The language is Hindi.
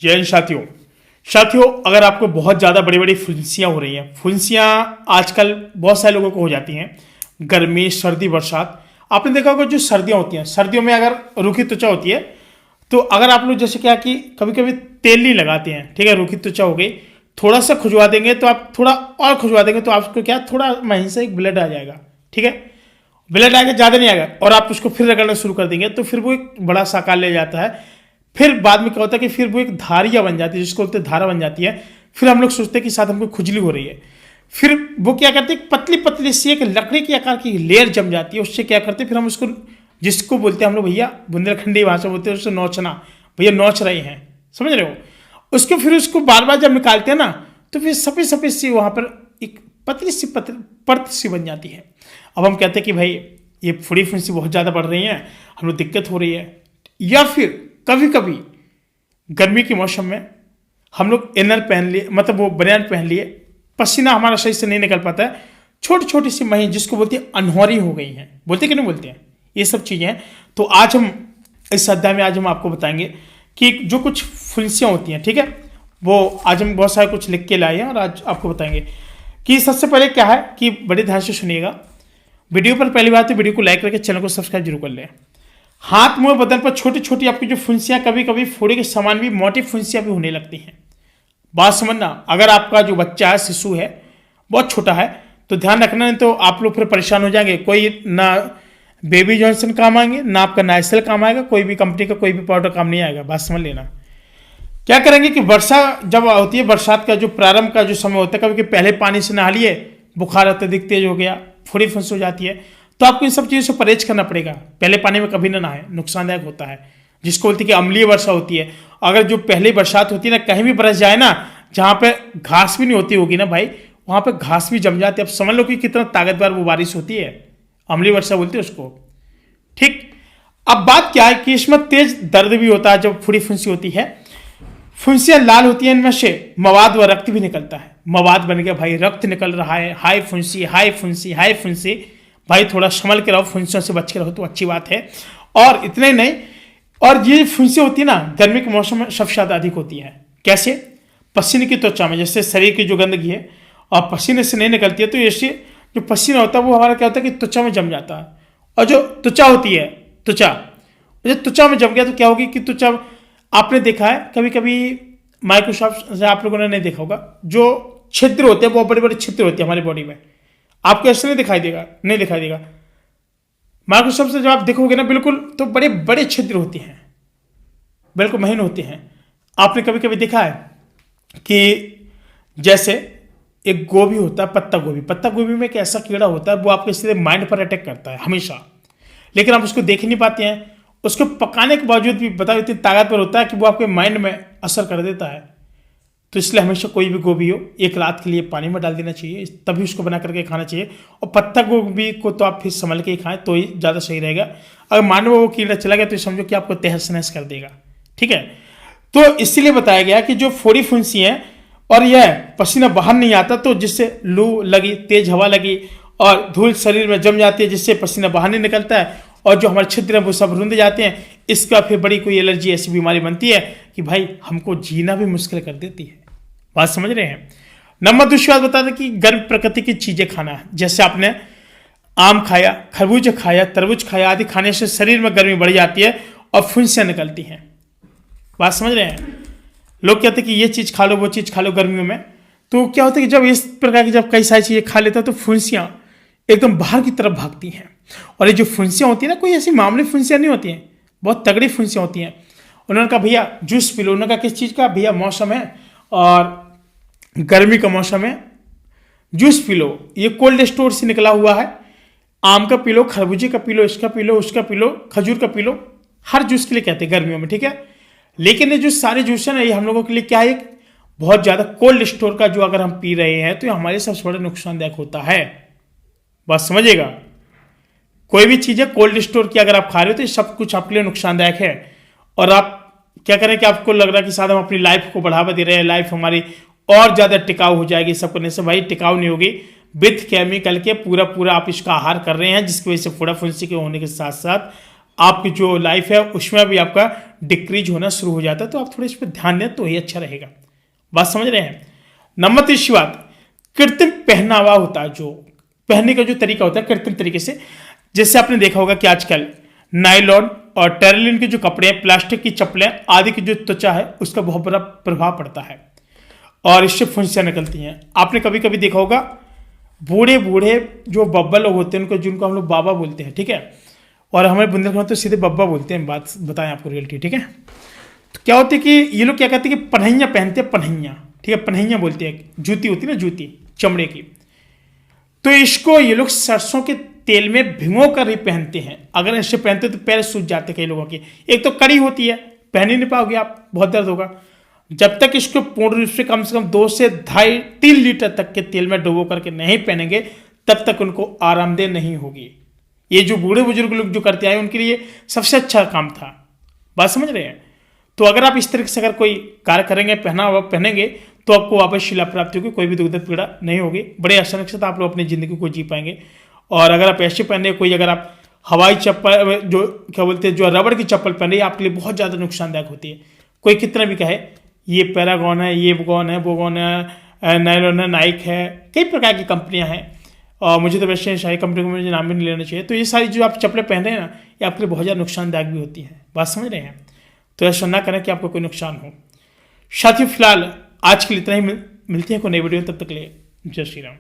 जय हिंद साथियों, अगर आपको बहुत ज़्यादा बड़ी बड़ी फुंसियाँ हो रही हैं, फुंसियाँ आजकल बहुत सारे लोगों को हो जाती हैं। गर्मी, सर्दी, बरसात। आपने देखा होगा जो सर्दियाँ होती हैं, सर्दियों में अगर रूखी त्वचा होती है तो अगर आप लोग जैसे क्या कि कभी कभी तेल नहीं लगाते हैं, ठीक है, रूखी त्वचा हो गई, थोड़ा सा खुजवा देंगे तो आप थोड़ा और खुजवा देंगे तो आपको क्या थोड़ा महीने से एक ब्लड आ जाएगा, ठीक है। ब्लड आएगा, ज़्यादा नहीं आएगा, और आप उसको फिर रगड़ना शुरू कर देंगे तो फिर वो एक बड़ा सा आकार ले जाता है। फिर बाद में क्या होता है कि फिर वो एक धारिया बन जाती है, जिसको बोलते हैं धारा बन जाती है। फिर हम लोग सोचते हैं कि साथ हमको खुजली हो रही है। फिर वो क्या करते हैं, पतली पतली सी एक लकड़ी के आकार की लेयर जम जाती है, उससे क्या करते हैं, फिर हम उसको, जिसको बोलते हैं हम लोग भैया बुंदेलखंडी भाषा बोलते हैं उससे नोचना, भैया नोच रहे हैं, समझ रहे हो। उसको फिर उसको बार बार जब निकालते हैं ना तो फिर सफ़ेद सफ़ेद सी वहाँ पर एक पतली सी परत सी बन जाती है। अब हम कहते हैं कि भाई ये फुड़ी फुंसी बहुत ज़्यादा बढ़ रही है, हम लोग दिक्कत हो रही है। या फिर कभी कभी गर्मी के मौसम में हम लोग इनर पहन लिए, मतलब वो बनियान पहन लिए, पसीना हमारा सही से नहीं निकल पाता है, छोटी छोटी सी मही जिसको बोलते हैं अनहोरी हो गई हैं, बोलते कि नहीं बोलते हैं, ये सब चीज़ें हैं। तो आज हम इस अध्याय में आज हम आपको बताएंगे कि जो कुछ फुंसियाँ होती हैं, ठीक है, वो आज हम बहुत सारे कुछ लिख के लाए हैं और आज आपको बताएंगे कि सबसे पहले क्या है कि बड़े ध्यान से सुनिएगा। वीडियो पर पहली बात तो वीडियो को लाइक करके चैनल को सब्सक्राइब जरूर कर लें। हाथ मुंह बदन पर छोटी छोटी आपकी जो फुंसियाँ, कभी कभी फोड़े के समान भी मोटी फुंसियाँ भी होने लगती हैं। बात समझना, अगर आपका जो बच्चा है, शिशु है, बहुत छोटा है तो ध्यान रखना, नहीं तो आप लोग फिर परेशान हो जाएंगे। कोई ना बेबी जॉनसन काम आएंगे, ना आपका नाइसिल काम आएगा, कोई भी कंपनी का कोई भी पाउडर काम नहीं आएगा। बात समझ लेना। क्या करेंगे कि वर्षा जब होती है, बरसात का जो प्रारंभ का जो समय होता है, कभी पहले पानी से नहा लिए, बुखार अत्यधिक तेज हो गया, फुड़ी फुंसी हो जाती है, तो आपको इन सब चीज़ों से परहेज करना पड़ेगा। पहले पानी में कभी ना नहाए, नुकसानदायक होता है, जिसको बोलते हैं कि अम्लीय वर्षा होती है। अगर जो पहली बरसात होती है ना, कहीं भी बरस जाए ना, जहाँ पे घास भी नहीं होती होगी ना भाई, वहाँ पे घास भी जम जाती है। अब समझ लो कि कितना ताकतवर वो बारिश होती है, अम्लीय वर्षा बोलते हैं उसको, ठीक। अब बात क्या है कि इसमें तेज दर्द भी होता है जब फुड़ी फुंसी होती है। फुंसियाँ लाल होती हैं, इनमें से मवाद व रक्त भी निकलता है। मवाद बन गया भाई, रक्त निकल रहा है, हाई फुंसी हाई फुंसी हाई फुंसी। भाई थोड़ा संभल के रहो, फुंसियों से बच के रहो तो अच्छी बात है। और इतने ही नहीं, और ये फुंसी होती है ना, गर्मी के मौसम में सबसे ज़्यादा अधिक होती है। कैसे? पसीने की त्वचा में, जैसे शरीर की जो गंदगी है और पसीने से नहीं निकलती है, तो ऐसे जो पसीना होता है वो हमारा क्या होता है कि त्वचा में जम जाता है। और जो त्वचा होती है, त्वचा में जम गया तो क्या होगी कि त्वचा, आपने देखा है कभी कभी माइक्रोसॉफ्ट से आप लोगों ने नहीं देखा होगा, जो छिद्र होते हैं, बहुत बड़े बड़े छिद्र होते हैं हमारी बॉडी में, आपको ऐसे नहीं दिखाई देगा। माइक्रोसॉफ्ट से जब आप देखोगे ना बिल्कुल, तो बड़े बड़े छिद्र होते हैं, बिल्कुल महीन होते हैं। आपने कभी कभी देखा है कि जैसे एक गोभी होता है, पत्ता गोभी में एक ऐसा कीड़ा होता है, वो आपके सीधे माइंड पर अटैक करता है हमेशा, लेकिन आप उसको देख नहीं पाते हैं। उसको पकाने के बावजूद भी बताओ इतनी ताकतवर होता है कि वो आपके माइंड में असर कर देता है। तो इसलिए हमेशा कोई भी गोभी हो, एक रात के लिए पानी में डाल देना चाहिए, तभी उसको बना करके खाना चाहिए। और पत्ता गोभी को तो आप फिर संभल के ही खाएं तो ही ज़्यादा सही रहेगा। अगर मान लो वो कीड़ा चला गया तो समझो कि आपको तहस नहस कर देगा, ठीक है। तो इसीलिए बताया गया कि जो फोड़ी फुंसी है और यह पसीना बाहर नहीं आता, तो जिससे लू लगी, तेज हवा लगी और धूल शरीर में जम जाती है, जिससे पसीना बाहर नहीं निकलता है और जो हमारे छिद्र हैं वो सब रुंध जाते हैं, इसका फिर बड़ी कोई एलर्जी ऐसी बीमारी बनती है कि भाई हमको जीना भी मुश्किल कर देती है। बात समझ रहे हैं। नंबर दूसरी बात बता दें कि गर्म प्रकृति की चीज़ें खाना है, जैसे आपने आम खाया, खरबूज खाया, तरबूज खाया आदि खाने से शरीर में गर्मी बढ़ जाती है और फुंसियाँ निकलती हैं। बात समझ रहे हैं। लोग कहते हैं कि ये चीज़ खा लो, वो चीज़ खा लो गर्मियों में, तो क्या होता है कि जब इस प्रकार की जब कई सारी चीज़ें खा लेता है तो फुंसियाँ एकदम बाहर की तरफ भागती हैं। और ये जो फुंसियाँ होती है ना, कोई ऐसी मामूली फुंसियाँ नहीं होती हैं, बहुत तगड़ी फुंसियाँ होती हैं। उन्होंने कहा भैया जूस पी लो, उन्होंने कहा किस चीज़ का? भैया मौसम है और गर्मी का मौसम है, जूस पी लो, ये कोल्ड स्टोर से निकला हुआ है, आम का पी लो, खरबूजे का पी लो, इसका पी लो, उसका पी लो, खजूर का पी लो। हर जूस के लिए कहते हैं गर्मियों में, ठीक है। लेकिन ये जो सारे जूस है ना, ये हम लोगों के लिए क्या है, बहुत ज़्यादा कोल्ड स्टोर का जो अगर हम पी रहे हैं तो ये हमारे सबसे बड़ा नुकसानदायक होता है। बात समझिएगा। कोई भी चीज़ है कोल्ड स्टोर की अगर आप खा रहे हो तो ये सब कुछ आपके लिए नुकसानदायक है। और आप क्या करें कि आपको लग रहा है कि शायद हम अपनी लाइफ को बढ़ावा दे रहे हैं, लाइफ हमारी और ज़्यादा टिकाऊ हो जाएगी सब करने से। भाई टिकाऊ नहीं होगी, विथ केमिकल के पूरा आप इसका आहार कर रहे हैं, जिसकी वजह से फोड़ा फुंसी के होने के साथ साथ आपकी जो लाइफ है उसमें भी आपका डिक्रीज होना शुरू हो जाता है। तो आप थोड़ा इस पर ध्यान दें तो ही अच्छा रहेगा। बात समझ रहे हैं। नंबर 3 बात, कृत्रिम पहनावा होता है, जो पहनने का जो तरीका होता है कृत्रिम तरीके से। जैसे आपने देखा होगा कि आजकल नायलॉन और टेरिलिन के जो कपड़े हैं, प्लास्टिक की चप्पलें आदि की जो त्वचा है उसका बहुत बड़ा प्रभाव पड़ता है और इससे फुंसियाँ निकलती हैं। आपने कभी कभी देखा होगा बूढ़े बूढ़े जो बब्बा लोग होते हैं उनको, जिनको हम लोग बाबा बोलते हैं, ठीक है, और हमारे बुंदेलखंड में तो सीधे बब्बा बोलते हैं। बात बताएं आपको रियलिटी, ठीक है। तो क्या होता है कि ये लोग क्या कहते हैं कि पन्हैया पहनते हैं, पन्हैया, ठीक है, पन्हैया बोलते हैं, जूती होती है ना, जूती चमड़े की। तो इसको ये लोग सरसों के तेल में भिगो कर ही पहनते हैं। अगर ऐसे पहनते तो पैर सूज जाते कई लोगों के। एक तो कड़ी होती है, पहन ही नहीं पाओगे आप, बहुत दर्द होगा। जब तक इसको पूर्ण रूप से कम 2 से 2.5-3 लीटर तक के तेल में डुबो करके नहीं पहनेंगे तब तक उनको आरामदेह नहीं होगी। ये जो बूढ़े बुजुर्ग लोग जो करते आए उनके लिए सबसे अच्छा काम था। बात समझ रहे हैं। तो अगर आप इस तरीके से अगर कोई कार्य करेंगे, पहनावा पहनेंगे, तो आपको वापस शिला प्राप्ति होगी, कोई भी दुख पीड़ा नहीं होगी। बड़े आसानी से आप लोग अपनी जिंदगी को जी पाएंगे। और अगर आप ऐसे पहने, कोई अगर आप हवाई चप्पल, जो क्या बोलते हैं, जो रबड़ की चप्पल पहन रही है, आपके लिए बहुत ज़्यादा नुकसानदायक होती है। कोई कितना भी कहे ये पैरागॉन है, ये बगॉन है, बोगॉन है, नायलॉन है, नाइक है, कई प्रकार की कंपनियां हैं। और मुझे तो वैसे सारी कंपनी को मुझे नाम भी नहीं लेना चाहिए। तो ये सारी जो आप चप्पलें पहन रहे हैं ना, ये आपके लिए बहुत ज़्यादा नुकसानदायक भी होती है। बात समझ रहे हैं। तो ऐसा ना करें कि आपको कोई नुकसान हो। साथियों, फिलहाल आज के लिए इतना ही। मिलते हैं कोई नई वीडियो, तब तक के लिए जय श्री राम।